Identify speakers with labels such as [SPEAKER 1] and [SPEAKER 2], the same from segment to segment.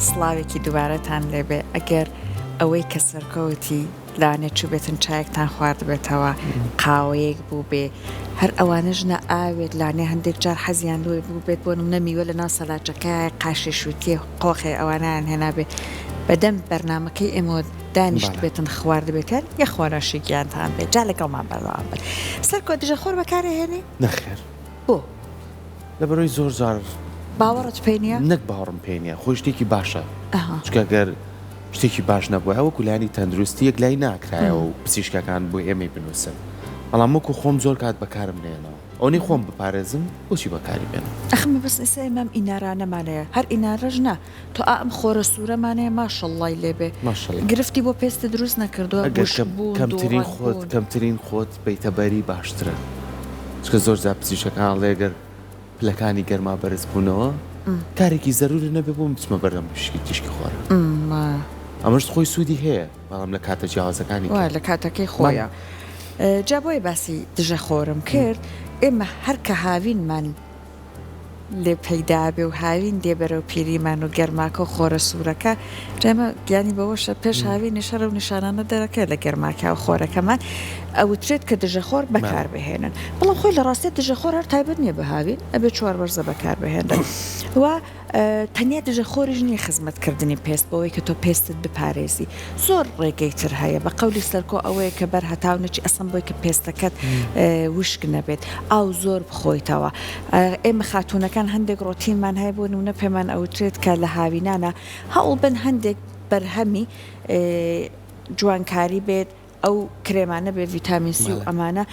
[SPEAKER 1] سڵاوێکی دووبارەتان لێبێ ئەگەر ئەوەی کە سەرکەوتی لانێ چوو بێتن چایەکتان خوارد بێتەوە قاوەیەک بوو بێ هەر ئەوانەش نە ئاوێت لانێ هەندێک جار حەزیان لۆی بوو بێت بۆ نمونە میوە لە ناو سەلاجەکە قاشی شووتێ قۆخێ ئەوانیان هێنابێ بەدەم بەرنامەکەی ئێمە دانیشت بێتن خوارد بێتن یە خۆرەشی گیانتان بێت جا لەگەڵمان بەردەوام بن سەرکۆ دژە خۆر بەکارهێنی
[SPEAKER 2] نەخێر
[SPEAKER 1] بۆ
[SPEAKER 2] لەبەرەوەی زۆر جار
[SPEAKER 1] باوەڕت پێ نییە
[SPEAKER 2] نەک باوەڕم پێ نییە خۆی شتێکی باشە چکە گەر شتێکی باش نەبووە ئەوەکو لایانی تەندروستی یەک لای ناکرایەوە و پزیشکەکان بۆ ئێمە بنووسن بەڵام وەکو خۆم زۆر کات بەکارم نێنەوە ئەوەی خۆم بپارێزم بۆچی بەکاری بێنم
[SPEAKER 1] ئەخمە بەس ئێستا ئێمەم ئینارانەمانەیە هەر ئینارەژ نا تۆ ئەم خۆرە سوورەمانەیە ماشەڵڵای لێبێ گرفتی بۆ پێستە دروست نەکردووە
[SPEAKER 2] کەمترین خۆت بەیتەبەری باشترە چکە زۆر جا پزیشکەکان لێگەر پلەکانی گەرما بەرز بوونەوە کارێکی زەروری نەبێ بۆ بچمە بەردەم پشکی تیشکی خۆرە ئەمەشت خۆی سوودی هەیە بەڵام لە کاتە جیاوازەکانی
[SPEAKER 1] لە کاتەکەی خۆیە جا بۆی باسی دژە خۆرم کرد ئێمە هەر کە هاوینمان لێ پەیدا بێ و هاوین دێ بەرەو پیریمان و گەرماکە و خۆرە سوورەکە جەمە گیانی بەوەشە پێش هاوی نیشەرە و نیشانانە دەرەکە لە گەرماکە و خۆرەکەمان ئەوترێت کە دژەخۆر بەکار بهێنن بەڵام خۆی لە ڕاستێت دژەخۆر هەر تایبەت نییە بە هاوین ئەبێ چوار وەرزە بەکار بهێنن و تەنیا دژەخۆریش نییە خزمەتکردنی پێست بەوەی کە تۆ پێستت بپارێزی زۆر ڕێگەی تر هەیە بە قەولی سەرکۆ ئەوەیە کە بەر هەتاو نەچی ئەسم بۆی کە پێستەکەت وشک نەبێت ئاو زۆر بخۆیتەوە ئێمە خاتونەکان هەندێک ڕۆتینمان هەیە بۆ نمونە پێمان ئەوترێت کە لە هاوینانە هەوڵ بن هەندێک بەرهەمی جوانکاری بێت ئەو کرێمانە بێ ڤیتامین سی و ئەمانە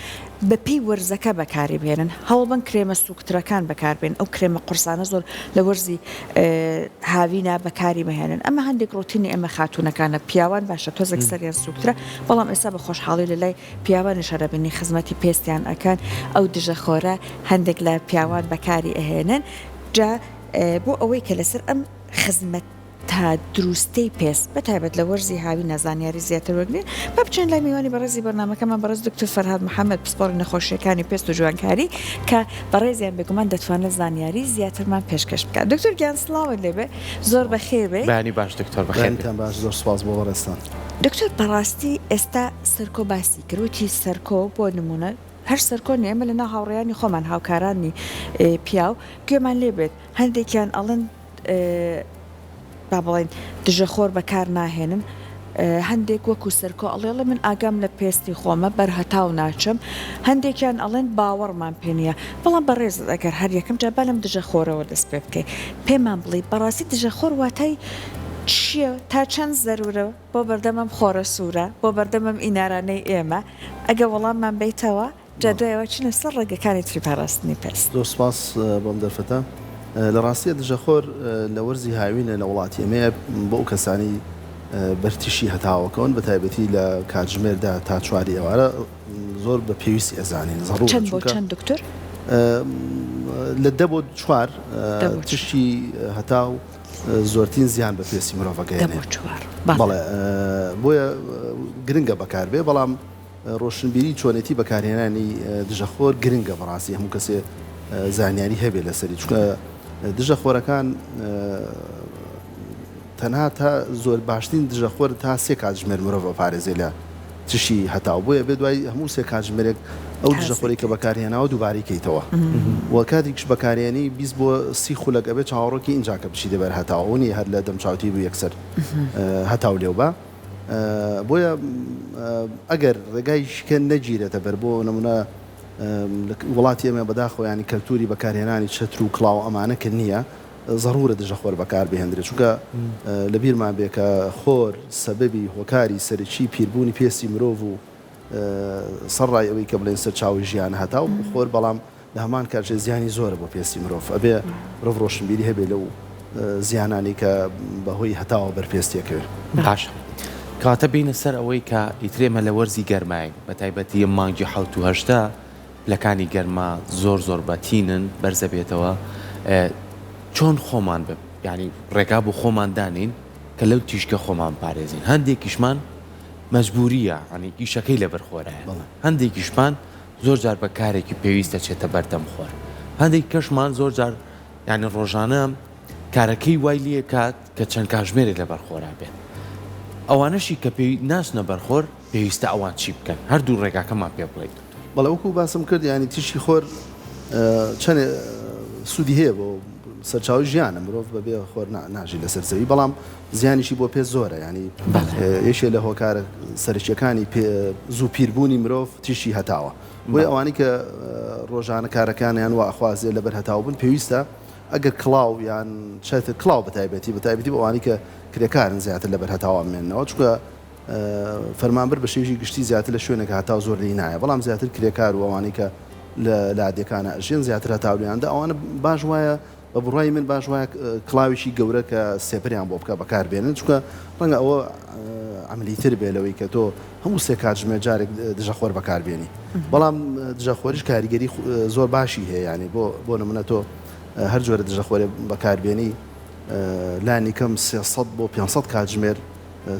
[SPEAKER 1] بەپی وەرزەکە بەکاری بێنن هەوڵبن کرێمە سوکترەکان بەکاربێن ئەو کرێمە قورسانە زۆر لە وەرزی هاوینە بەکاری بهێنن ئەمە هەندێک ڕۆتینی ئەمە خاتونەکانە پیاوان باشە تۆزێک سەریان سوکترە بەڵام ئێستا بە خۆشحاڵی لە لای پیاوان شەرەبنی خزمەتی پێستیان ئەکەن ئەو دژە خۆرە هەندێک لە پیاوان بەکاری ئەهێنن جا بۆ ئەوەی کە لەسەر ئەم خزمەت تا دروستەی پێست بەتایبەت لە وەرزی هاوی نەزانیاری زیاتر وەرگین بە بچێن لای میوانی بەڕێزی بەرنامەکەمان بەڕێز دکتۆر فەرهاد محەممەد پسپۆڕی نەخۆشیەکانی پێست و جوانکاری کە بەڕێزیان بێگومان دەتوانێت زانیاری زیاترمان پێشکەش بکات دکتۆر گیان سڵاوت لێبێ زۆر بەخێر بێ
[SPEAKER 2] بەنی باش دکتۆر بەخێرتان
[SPEAKER 3] باش زۆر سپاس بۆ وەڕێستان
[SPEAKER 1] دکتۆر بەڕاستی ئێستا سەرکۆ باسی کردوتی سەرکۆ بۆ نمونە هەر سەرکۆ ئێمە لە ناو هاوڕێیانی خۆمان هاوکارانی پیاو گوێمان لێبێت هەندێکیان ئەڵەن با بڵێن دژەخۆر بەکار ناهێنن هەندێک وەکو سەرکۆ ئەڵێڵە من ئاگام لە پێستی خۆمە بەرهەتاو ناچم هەندێکیان ئەڵێن باوەڕمان پێ نییە بەڵام بەڕێز ئەگەر هەر یەکەم جابا لەم دژەخۆرەوە دەست پێ بکەیت پێمان بڵێ بەڕاستی دژەخۆر واتای چییە تا چەند زەرورە بۆ بەردەمەم خۆرە سوورە بۆ بەردەمەم ئینارانەی ئێمە ئەگە وەڵاممان بیتەوە جادوایەوە چینە سەر ڕێگەکانی تری پاراستنی پێست
[SPEAKER 3] زۆر سپاس بۆم دەرفەتە لە ڕاستیە دژەخۆر لە وەرزی هاوینە لە وڵاتی ئێمەیە بۆ ئەو کەسانی بەرتیشی هەتاوەکەون بە تایبەتی لە کاتژمێردا تا چواری ئێوارە زۆر بە پێویستی ئەزانین زەڕوو
[SPEAKER 1] چەند بۆ چەند دکتۆر
[SPEAKER 3] لە دە بۆ چوار تشتی هەتاو زۆرترین زیان بە پێستی مرۆڤەکەیانێ بەڵێ بۆیە گرنگە بەکار بێ بەڵام ڕۆشنبیری چۆنێتی بەکارهێنانی دژەخۆر گرنگە بەڕاستی هەموو کەسێ زانیاری هەبێ لەسەری چونکە دژەخۆرەکان تەنها تا زۆر باشترین دژەخۆر تا سێ کاتژمێر مرۆڤ پارێزێ لە تشی هەتاو بۆیە بێ دوای هەموو سێ کاتژمێرێک ئەو دژەخۆری کە بەکارهێناوە دووبارەی کەیتەوە وە کاتێکش بەکارهێنی 20 بۆ 30 خولەک ئەبێ چاوەڕۆکی ئینجا کە بچی دەبەر هەتاوەنی هەر لە دەمچاوتی بوو یەکسەر هەتاو لێو بە بۆیە ئەگەر ڕێگای شکێن نەگیرێتە بەر بۆ نمونە وڵاتی ئێمە بەداخۆیانی کەلتوری بەکارهێنانی چەتر و کڵاو ئەمانە کە نییە ضرورە دژەخۆر بەکار بهێنرێت چونکە لە بیرمان بێ کە خۆر سەبەبی هۆکاری سەرچی پیربوونی پێستی مرۆڤ و سەرڕای ئەوەی کە بڵێن سەر چاوی ژیان هەتا و خۆر بەڵام لە هەمان کارژێ زیانی زۆرە بۆ پێستی مرۆڤ ئەبێ مرۆڤ ڕۆشنبیری هەبێ لەو زیانانی کە بەهۆی هەتاوە بەرپێستیەکەوێت
[SPEAKER 2] باش کاتە بینە سەر ئەوەی کە ئیترێمە لە وەرزی گەرمای بە تایبەتی مانگی 1970 لەکانی گەرما زۆر بەتینن بەرزە بێتەوە چۆن خۆمان بێ ینی ڕێگا بۆ خۆمان دانین کە لەو تیشکە خۆمان پارێزین هەندێکیشمان مەجبوریە ینی ئیشەکەی لەبەر خۆرایە هەندێکیشمان زۆر جار بە کارێکی پێویستە چێتە بەردەم خۆر هەندێک کەشمان زۆر جار ینی ڕۆژانە کارەکەی وای لێ کات کە چەند کاتژمێرێک لە بەرخۆرا بێت ئەوانەشی کە پێی ناچنە بەرخۆر پێویستە ئەوان چی بکەن هەردوو ڕێگاکەمان پێ بڵێیت
[SPEAKER 3] بەڵێ وەکو باسم کرد ینی تیشی خۆر چەند سوودی هەیە بۆ سەرچاوی ژیانە مرۆڤ بەبێ خۆر ناژی لەسەر زەوی بەڵام زیانیشی بۆ پێ زۆرە ینی یەکێ لە هۆکارە سەرچیەکانی زوو پیربوونی مرۆڤ تیشی هەتاوە بۆی ئەوانی کە ڕۆژانە کارەکانیان و ئەخوازێ لەبەر هەتاو بن پێویستە ئەگەر کڵاو یان چێتە کڵاو بەتایبەتی بە ئەوانی کە کرێکارن زیاتر لەبەر هەتاوە مێننەوە چکە فەرمانبەر بە شێژی گشتی زیاتر لە شوێنێک هەتاو زۆر لی نایە بەڵام زیاتر کرێکار و ئەوانی کە لە لادەکانە ئەژێن زیاتر هەتاولیاندا ئەوانە باش وایە بە بڕای من باش وایە کڵاویشی گەورە کە سێپەریان بۆ بکە بەکاربێنن چکە ڕەنگە ئەوە عملیتر بێ لەوەی کە تۆ هەموو سێ کاتژمێر جارێک دژەخۆر بەکاربێنی بەڵام دژەخۆریش کاریگەری زۆر باشی هەیە ینی بۆ نمونە تۆ هەر جۆرە دژەخۆرێ بەکاربێنی لانی کەم 300 بۆ 500 کاتژمێر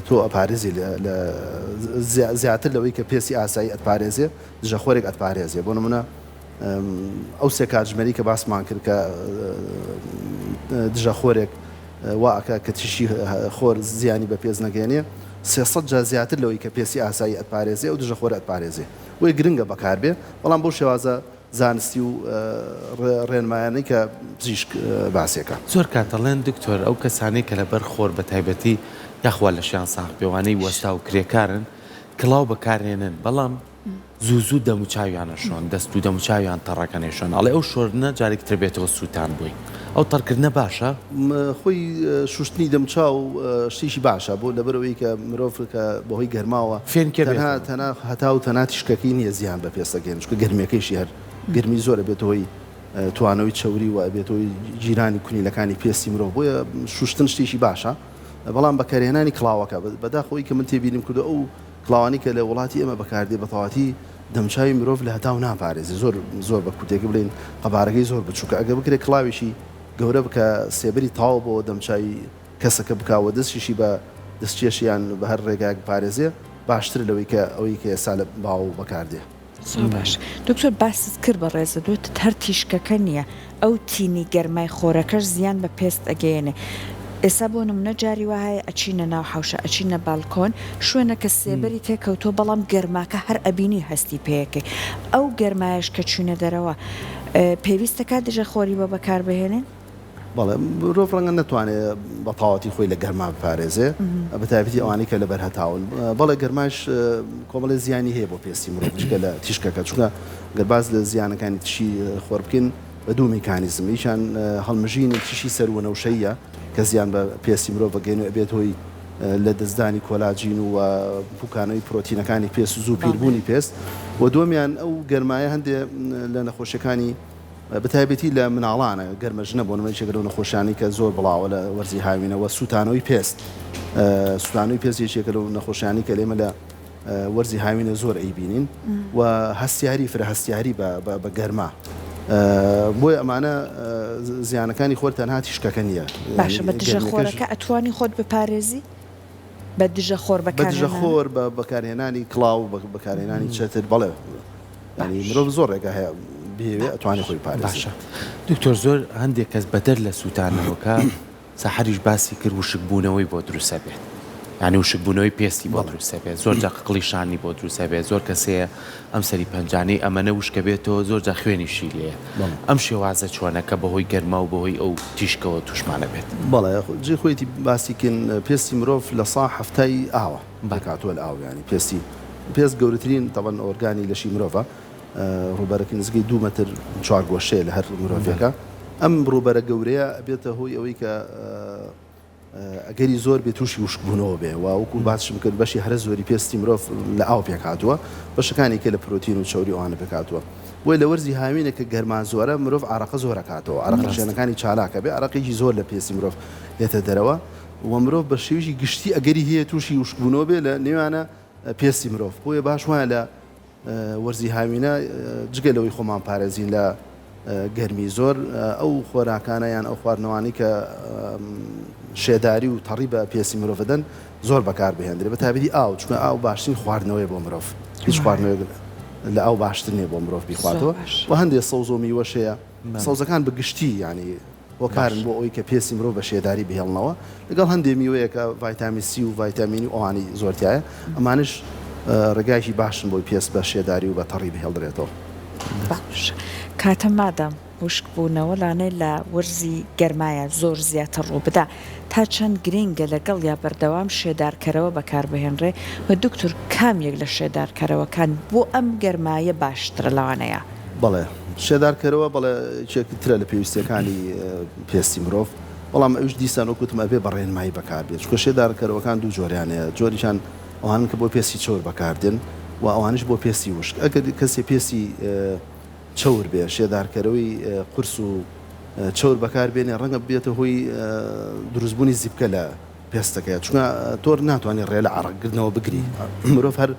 [SPEAKER 3] تۆ ئەپارێزی زیاتر لەوەی کە پێسی ئاسایی ئەتپارێزێ دژەخۆرێک ئەتپارێزێ بۆ نمونە ئەو سێ کاتژمێری کە باسمان کرد کە دژەخۆرێک واکە کە تیشی خۆر زیانی بە پێز نەگەێنێ 300 جا زیاتر لەوەی کە پێسی ئاسایی ئەتپارێزێ و دژەخۆر ئەتپارێزێ وی گرنگە بەکاربێ بەڵام بۆ شێوازە زانستی و ڕێنمایانەی کە پزیشک باسێکە
[SPEAKER 2] زۆر کاتەڵێن دکتۆر ئەو کەسانەی کە لەبەر خۆر بە تایبەتی یاخوا لە شیان ساغ پێوانەی وەستا و کرێکارن کڵاو بەکارێنن بەڵام زوو دەموچاویانە شۆن دەست و دەموچاویان تەڕەکەنێشۆن ئەڵێ ئەو شۆردنە جارێکتر بێتەوە سووتان بووی ئەو تەڕکردنە باشە
[SPEAKER 3] خۆی شوشتنی دەمچاو شتێکی باشە بۆ لەبەرەوەی کە مرۆڤ کە بەهۆی گەرماوە تەنها هەتا و تەنها تیشکەکەی نییە زیان بە پێستەگەێن چکە گەرمەکەیشی هەر گرمی زۆرە بێتەوەی توانەوەی چوری و بێتەوەی جیرانی کونیلەکانی پێستی مرۆڤ بۆیە شوشتن شتێکی باشە بەڵام بەکارهێنانی کڵاوەکە بەداخەوەی کە من تێبینیم کردو ئەو کڵاوانی کە لە وڵاتی ئێمە بەکاردێ بەتەواتی دەمچاوی مرۆڤ لە هەتاو ناپارێزی زۆر بە کوتێک بڵێن قەبارەکەی زۆر بچووکە ئەگە بکرێت کڵاویشی گەورە بکە سێبەری تاو بۆ دەمچاوی کەسەکە بکاوە دەستیشی بە دەستکێشیان بە هەر ڕێگایك پارێزێ باشتر لەوەی کە ئەوەی کە ئێستا لە باو بەکاردێ
[SPEAKER 1] باش دکتۆر باست کرد بە ڕێزە دوێت هەر تیشکەکە نییە ئەو تینی گەرمای خۆرەکەش زیان بە پێست ئەگەێنێ ئێستا بۆ نمونە جاری وایە ئەچینە ناو حوشە ئەچینە باڵکۆن شوێنەکە سێبەری تێکەوتۆ بەڵام گەرماکە هەر ئەبینی هەستی پێەکەی ئەو گەرمایش کە چوونە دەرەوە پێویستە کات دژە خۆری بە بەکاربهێنن
[SPEAKER 3] بەڵێ مرۆڤ ڕەنگە نەتوانێت بە تاواتی خۆی لە گەرما بپارێزێ بە تایبەتی ئەوانەی کە لەبەر هەتاون بەڵێ گەرماش کۆمەڵی زیانی هەیە بۆ پێستی مرۆڤ جگە لە تیشکەکە چونکە گەرباز لە زیانەکانی تشی خۆر بکەین بە دوو میکانیزم یشان هەڵمژینی تشی سەروەنەوشەیە کە زیان بە پێستی مرۆڤ بەگەێن و ئەبێت هۆی لە دەستدانی کۆلاجین و پوکانەوەی پرۆتینەکانی پێست و زوو پیربوونی پێست و دووەمیان ئەو گەرمایە هەندێک لە نەخۆشیەکانی بەتایبەتی لە مناڵانە گەرمەژنە بۆ نمەی شێگەر و نەخۆشیانی کە زۆر بڵاوە لە وەرزی هاوینەوە سووتانەوەی پێست سووتانەوەی پێست یەکێکە لەو نەخۆشیانی کە لێمە لە وەرزی هاوینە زۆر ئەیبینین و هەستیاری فرەهەستیاری بە گەرما بۆی ئەمانە زیانەکانی خۆر تەنها تیشکەکە نییە
[SPEAKER 1] باشە بە دژە خۆرەکە ئەتوانی خۆت بپارێزی بە دژە خۆر
[SPEAKER 3] دژە خۆر بە بەکارهێنانی کڵاو بەکارهێنانی چێتر بەڵێ ینی مرۆڤ زۆر ڕێگە هەیە ئەتوانێت خۆی پارێزی
[SPEAKER 2] باشە دکتۆر زۆر هەندێک کەس بەدەر لە سووتانەوەکە سەحەریش باسی کرد وشکبوونەوەی بۆ دروستە بێت یعنی وشکبوونەوەی پێستی بۆ دروستە بێت زۆر جا قڵیشانی بۆ دروستە بێت زۆر کەسەیە ئەم سەری پەنجانەی ئەمەنە وشکە بێتەوە زۆر جا خوێنیشی لێە ئەم شێوازە چۆنەکە بەهۆی گەرما و بەهۆی ئەو تیشکەوە توشمانە بێت
[SPEAKER 3] بەڵێ جێ خۆیتی باسیکن پێستی مرۆڤ لە سا هەفتای ئاوە بەکاتوە لە ئاو ینی پێست گەورەترین تەبەن ئۆرگانی لەشی مرۆڤە ڕووبەرەکە نزگەی 2 مەتر 4 گۆشەیە لە هەر مرۆڤەکە ئەم ڕووبەرە گەورەیە بێتە هۆی ئەوەی کە ئەگەری زۆر بێت تووشی وشکبوونەوە بێ و وەکو باسشم کرد بەشی هەرە زۆری پێستی مرۆڤ لە ئاو پێکاتوە بەشەکانی کە لە پرۆتین و چوری ئەوانە پێکاتوە بۆی لە وەرزی هاوینە کە گەرما زۆرە مرۆڤ عەرەقە زۆرەکاتەوە عەرەق شوێنەکانی چالاکە بێ عەرەقێکی زۆر لە پێستی مرۆڤ دێتە دەرەوە و مرۆڤ بە شێوەیەکی گشتی ئەگەری هەیە تووشی وشکبوونەوە بێ لە نێوانە پێستی مرۆڤ بۆیە باش وایە لە وەرزی هاوینە جگە لەوەی خۆمان پارێزین لە گەرمی زۆر ئەو خۆراکانە یان ئەو خواردنەوانی کە شێداری و تەڕی بە پێستی مرۆڤدەن زۆر بەکار بهێنرێت بە تایبەتی ئاو چونکە ئاو باشترین خواردنەوەی بۆ مرۆڤ هیچ خواردنەوەی لە ئەو باشتر نییە بۆ مرۆڤ بیخواتەوە و هەندێک سەوز و میوەشەیە سەوزەکان بە گشتی ینی هۆکارن بۆ ئەوەی کە پێسی مرۆڤ بە شێداری بهێڵنەوە لەگەڵ هەندێک میوەیەکە ڤایتامین سی و ڤایتامینی ئەوانی زۆرتایە ئەمانش ڕێگایشی باشن بۆی پێست بە شێداری و بە تەڕی بهێڵدرێتەوە.
[SPEAKER 1] باش کاتە مادەم وشک بوونەوە لانەی لە وەرزی گەرمایە زۆر زیاتر ڕوو بدا تا چەند گرنگە لەگەڵ یا بەردەوام شێدارکەرەوە بەکاربهێنرێ و دکتور کامێک لە شێدارکەرەوەکان بۆ ئەم گەرمایە باشترە لەوانەیە.
[SPEAKER 3] بەڵێ شێدارکەرەوە بەڵێ چێکترە لە پێویستیەکانی پێستی مرۆڤ بەڵام ئەوش دیسان وەکوتمە بێ بە ڕێنمایی بەکاربێت چکە شێدارکەرەوەکان دوو جۆریانەیە جۆریشان ئەوان کە بۆ پێستی چۆر بەکاردێن و ئەوانش بۆ پێستی وشک ئەگەر کەسێ پێستی چەور بێ شێدارکەرەوەی قورس و چەور بەکاربێنێ ڕەنگە بێتە هۆی دروستبوونی زیبکە لە پێستەکەی چونکە تۆر ناتوانێت ڕێ لە عەرەقگرتنەوە بگری مرۆڤ هەر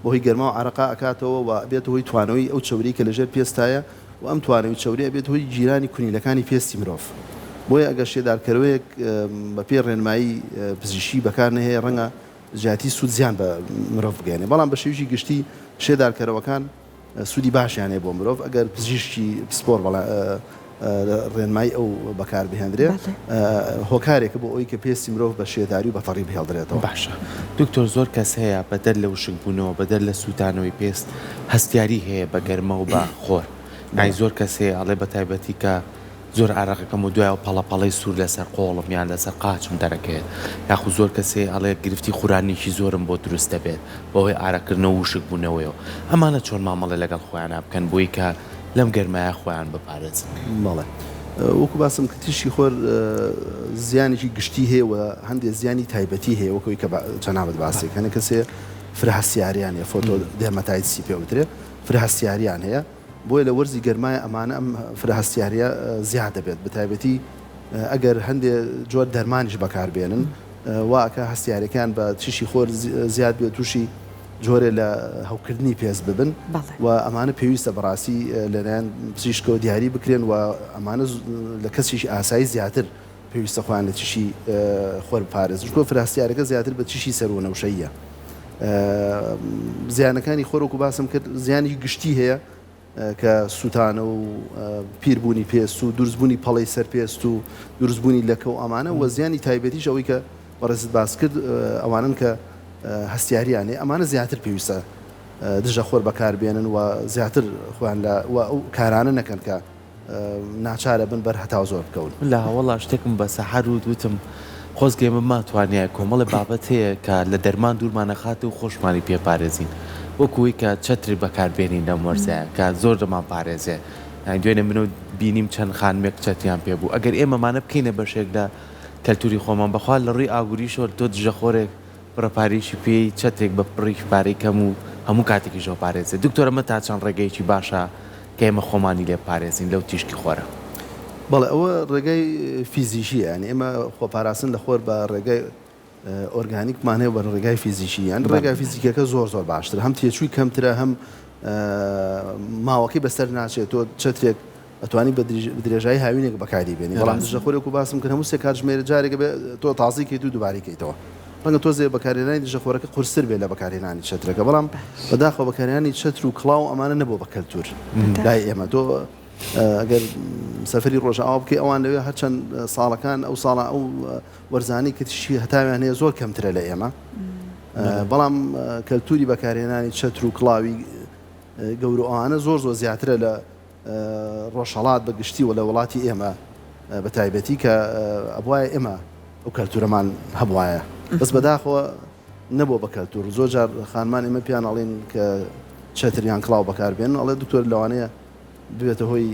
[SPEAKER 3] بۆهی گەرما و عەرەقا ئەکاتەوە و بێتە هۆی توانەوەی ئەو چەوری کە لەژێر پێستایە و ئەم توانەوەی چەوری بێت هۆی جیرانی کونیلەکانی پێستی مرۆڤ بۆیە ئەگەر شێدارکەرەوەیەک بە پێ ڕێنمایی پزیشکی بەکار نەهەیە ڕەنگە زیاتی سوود زیان بە مرۆڤ بگەێنێ بەڵام بە شێوژی گشتی شێدارکەرەوەکان سوودی باشیانێ بۆ مرۆڤ ئەگەر پزیشکی پسپۆر ڕێنمایی ئەو بەکاربهێنرێ هۆکارێکە بۆ ئەوی کە پێستی مرۆڤ بە شێداری و بە تەڕی بهێڵدرێتەوە.
[SPEAKER 2] باشە دکتۆر زۆر کەس هەیە بەدەر لە وشک بوونەوە بەدەر لە سووتانەوەی پێست هەستیاری هەیە بە گەرمە و بە خۆر نای زۆر کەس هەیە ئەڵێ بە تایبەتی کە زۆر عراقەکەم و دوای و پەڵەپەڵەی سوور لەسەر قۆڵم یان لەسەر قاچم دەرەکەێت یاخو زۆر کەسێ ئەڵێ گرفتی خوارانێکی زۆرم بۆ دروست دەبێت بەهۆی ئارەکردنەوە وشک بوونەوەیەوە ئەمانە چۆن مامەڵێ لەگەڵ خۆیانە بکەن بۆی کە لەم گەرمایە خۆیان بپارێزن.
[SPEAKER 3] بەڵێ وەکو باسم کە تیشی خۆر زیانێکی گشتی هەیە و هەندێک زیانی تایبەتی هەیە وەکەوەی کە چەناوت باسێک هەنە کەسێ فرەهەستیاریان هەیە فۆتۆ دێرمەتایتسی پێوترێ فرەهەستیاریان هەیە بۆیە لە وەرزی گەرمایە ئەمانە ئەم فرەهەستیاریە زیاد دەبێت بەتایبەتی ئەگەر هەندێک جۆر دەرمانیش بەکاربێنن واکە هەستیارەکان بە تیشی خۆر زیاد بێت تووشی جۆرێ لە هەوکردنی پێست ببن و ئەمانە پێویستە بەڕاستی لەلایەن پزیشکەوە دیاری بکرێن و ئەمانە لە کەسیش ئاسایی زیاتر پێویستە خۆیان لە تیشی خۆر بپارێزن چونکە فرەهەستیارەکە زیاتر بە تیشی سەرۆنەوشەیە زیانەکانی خۆرۆک و باسم کرد زیانی گشتی هەیە کە سووتانە و پیربوونی پێست و دروستبوونی پەڵەی سەر پێست و دروستبوونی لەکە و ئەمانە وە زیانی تایبەتیش ئەوەی کە بەڕێزت باس کرد ئەوانن کە هەستیاریانێ ئەمانە زیاتر پێویستە دژە خۆر بەکاربێنن و زیاتر خۆیان لە ئەو کارانە نەکەن کە ناچارە بن بەر هەتا زۆر بکەون.
[SPEAKER 2] لا وەڵا شتێکم بە سەحەر و دوتم خۆزگەمە ماتوانە کۆمەڵی بابەت هەیە کە لە دەرمان دوورمانەخاتە و خۆشمانی پێپارێزین وەکوی کە چەتری بەکاربێنین لەم وەرزەیە کە زۆر دەمان پارێزێ دوێنێ منەوە بینیم چەند خانمێک چەتیان پێ بوو ئەگەر ئێمەمانە بکەینە بەشێک لە کەلتوری خۆمان بەخوا لە ڕووی ئاگوری شۆر تۆ دژە خۆرێک پڕەپارێکی پێی چەتێک بە پڕێکی پارەی کەم و هەموو کاتێکی ژۆ پارێزێ دکتۆرەمە تا چەند ڕێگەیەکی باشە کە ئێمە خۆمانی لێ پارێزین لەو تیشکی خۆرە.
[SPEAKER 3] بەڵێ ئەوە ڕێگای فیزیشیە ینی ئێمە خۆپاراستن لە خۆر بە ڕێگای ئۆرگانیکمانەیە بە ڕێگای فیزیکی یان ڕێگای فیزیکەکە زۆر باشتر هەم تێچووی کەمترە هەم ماوەکەی بەسەر ناچێت تۆ چەترێک ئەتوانی بە درێژایی هاوینێک بەکاری بێنی بەڵام دژە خۆرێک و باسم کرد هەموو سێ کاتژمێرە جارێکە بێ تۆ تازیکەیت و دووبارەکەیتەوە ڕەنگە تۆزێ بەکارهێنانی دژە خۆرەکە قورستر بێت لە بەکارهێنانی چەترەکە بەڵام بەداخەوە بەکارهێنانی چەتر و کڵاو ئەمانە نەبوو بە کەلتور لای ئێمە تۆ ئەگەر سەفری ڕۆژە ئاو بکەی ئەوان لەوێ هەرچەند ساڵەکان ئەو ساڵە ئەو وەرزانی کە تشی هەتاویان هەیە زۆر کەمترە لە ئێمە بەڵام کەلتوری بەکارهێنانی چەتر و کڵاوی گەورە ئەوانە زۆر زیاترە لە ڕۆژهەڵات بەگشتی و لە وڵاتی ئێمە بە تایبەتی کە ئەبوایە ئێمە ئەو کەلتورەمان هەبوایە بەس بەداخەوە نەبوو بە کەلتور زۆر جار خانمان ئێمە پیان ئەڵێن کە چەتریان کڵاو بەکاربێن ئەڵێ دکتۆر لەوانەیە بێتە هۆی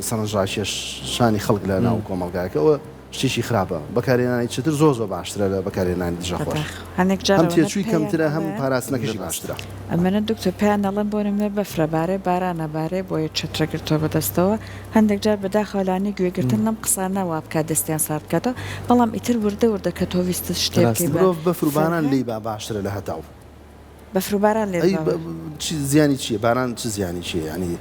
[SPEAKER 3] سەرنجڕاکێشانی خەڵک لە ناو کۆمەڵگایەکەەوە شتێکی خراپە بەکارهێنانی چتر زۆر باشترە لە بەکارهێنانی دژە خۆر هەم تێچووی کەمترە هەم پاراستنەکەشی باشترە
[SPEAKER 1] ئەمەنە دکتۆر پێیان دەڵێن بۆ نمونە بەفرەبارێ بارانەبارێ بۆیە چترەگرتەوە بەدەستەوە هەندێک جار بەداخەوەلانی گوێگرتن لەم قسانەوە بکات دەستیان سار بکاتەوە بەڵام ئیتر وردە کە تۆ ویستە شتێکی
[SPEAKER 3] مرۆڤ بەفروباران لی باشترە لە هەتاو
[SPEAKER 1] بەفروباران لێ
[SPEAKER 3] زیانی چییە باران چ زیانی چیە ینی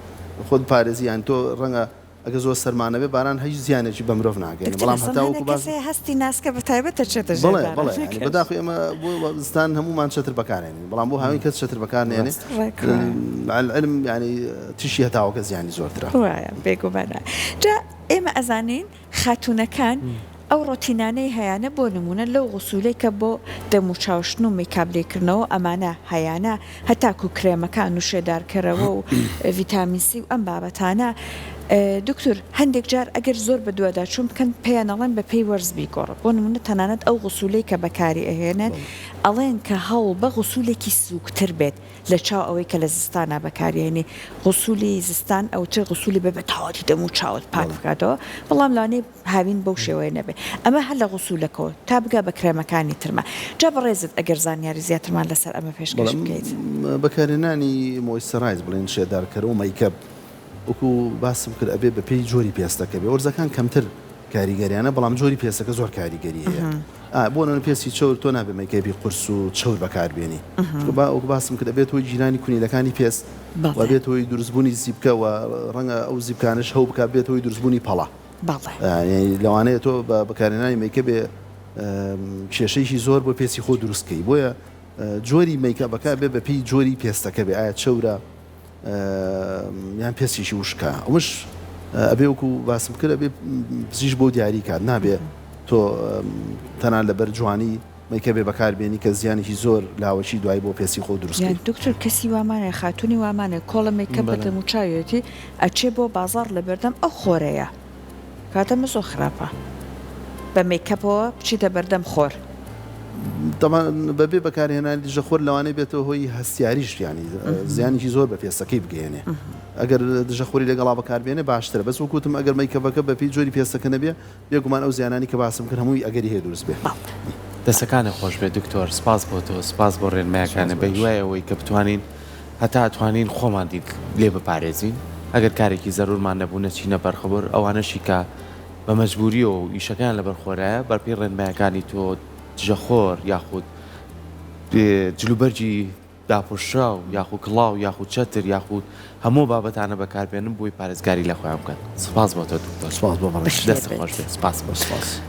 [SPEAKER 3] خۆت پارێزی یان تۆ ڕەنگە ئەگە زۆر سەرمانە بێ باران هیچ زیانێکی بە مرۆڤ ناگەێنێ بەڵام هەتاوەکو باز
[SPEAKER 1] هەستی ناسکە بە تایبەتە چێتە
[SPEAKER 3] بڵێ بەداخی ئەمە بۆ زستان هەمومان چتر بەکارێنین بەڵام بۆ هاوین کەس چتر بەکارنێنێ علم ینی تشی هەتاوەکە زیانی زۆرترە
[SPEAKER 1] بێگومانە جا ئێمە ئەزانین خاتونەکان ئەو ڕۆتینانەی هەیەە بۆ نمونە لەو غوسولەی کە بۆ دەموچاوشتن و میکابلێکردنەوە ئەمانە هەیەە هەتاکو کرێمەکان و شێدارکەرەوە و ڤیتامینسی و ئەم بابەتانە دکتور هەندێک جار ئەگەر زۆر بە دووەدا چوون بکەن پێیانەڵێن بە پێی وەرزبی گۆڕ بۆ نمونە تەنانەت ئەو غوسولەی کە بەکاری ئەهێنێ ئەڵێن کە هەوڵ بە غوسولێکی سووکتر بێت لە چاو ئەوەی کە لە زستانە بەکارێنێ غوسولی زستان ئەو تر غوسولی بە تەواتی دەم و چاوت پاک بکاتەوە بەڵام لانەی هاوین بەو شێوەیە نەبێ ئەمە هەر لە غوسولەکەەوە تا بگا بە کرێمەکانی ترمە جا بەڕێزت ئەگەر زانیاری زیاترمان لەسەر ئەمە پێشکەش بکەیت
[SPEAKER 3] بەکارێنانی مۆیسەرایز بڵێن شێدارکەر و مەیکەب وەکو باسم کرد ئەبێ بە پێی جۆری پێستەکە بێ وەرزەکان کەمتر کاریگەریانە بەڵام جۆری پێستەکە زۆر کاریگەری هەیە بۆ نەوە پێستی چەور تۆ نابێ مەیکەبی قورس و چەور بەکاربێنی وەکو باسم کرد ئەبێت تۆی جیرانی کونیلەکانی پێست وەبێت تۆی دروستبوونی زیبکەوە ڕەنگە ئەو زیبکانش هەو بکات بێت تۆی دروستبوونی پەڵە لەوانەیە تۆ بەکارێنانی مەیکەبێ کێشەیەکی زۆر بۆ پێسی خۆ دروستکەی بۆیە جۆری مەیکەبەکە بێ بە پێی جۆری پێستەکە بێ ئایا چەورە یان پێسیشی وشکە ئەوش ئەبێ وەکو باسم کرد ئەبێ پزیش بۆ دیاری کات نابێ تۆ تەنان لەبەر جوانی مەیکە بێ بەکاربێنی کە زیانێکی زۆر لاوەشی دوای بۆ پێسی خۆ دروست
[SPEAKER 1] دکتۆر کەسی وامانە خاتونی وامانە کۆڵە مەیکە بەدەم و چاوێتی ئەچێ بۆ بازار لە بەردەم ئەو خۆرەیە کاتە مەزۆ خراپە بە مەیکەپەوە بچیتە بەردەم خۆر
[SPEAKER 3] بەبێ بەکارهێنانی دژەخۆر لەوانەیە بێتەوە هۆی هەستیاریش ینی زیانێکی زۆر بە پێستەکەی بگەێنێ ئەگەر دژەخۆری لەگەڵا بەکاربێنێ باشترە بەس وەکوتم ئەگەر مەیکەبەکە بە پێی جۆری پێستەکە نەبێ بێگومان ئەو زیانانی کە باسم کرد هەمووی ئەگەری هەیە دروست بێ
[SPEAKER 2] دەستەکانە خۆش بێت دکتۆر سپاس بۆ تۆ سپاس بۆ ڕێنمایەکانە بە هیوایەوەی کە بتوانین هەتا ئەتوانین خۆمان دیت لێ بپارێزین ئەگەر کارێکی زەرورمان نەبوو نەچینە بەرخەبەر ئەوانەشی کە بە مەجبوریەوە و ئیشەکان لە بەرخۆرایە بەرپی ڕێنمایەکانی تۆ دژەخۆر یاخود جلوبەرجی داپۆشرا و یاخود کڵاو یاخود چەتر یاخود هەموو بابەتانە بەکاربێنن بۆی پارێزگاری لە خۆیان بکەن سپاس بۆ تۆ دکتۆر
[SPEAKER 3] سپاس بۆ
[SPEAKER 2] دەستە خۆش بێت سپاس بۆ سپاس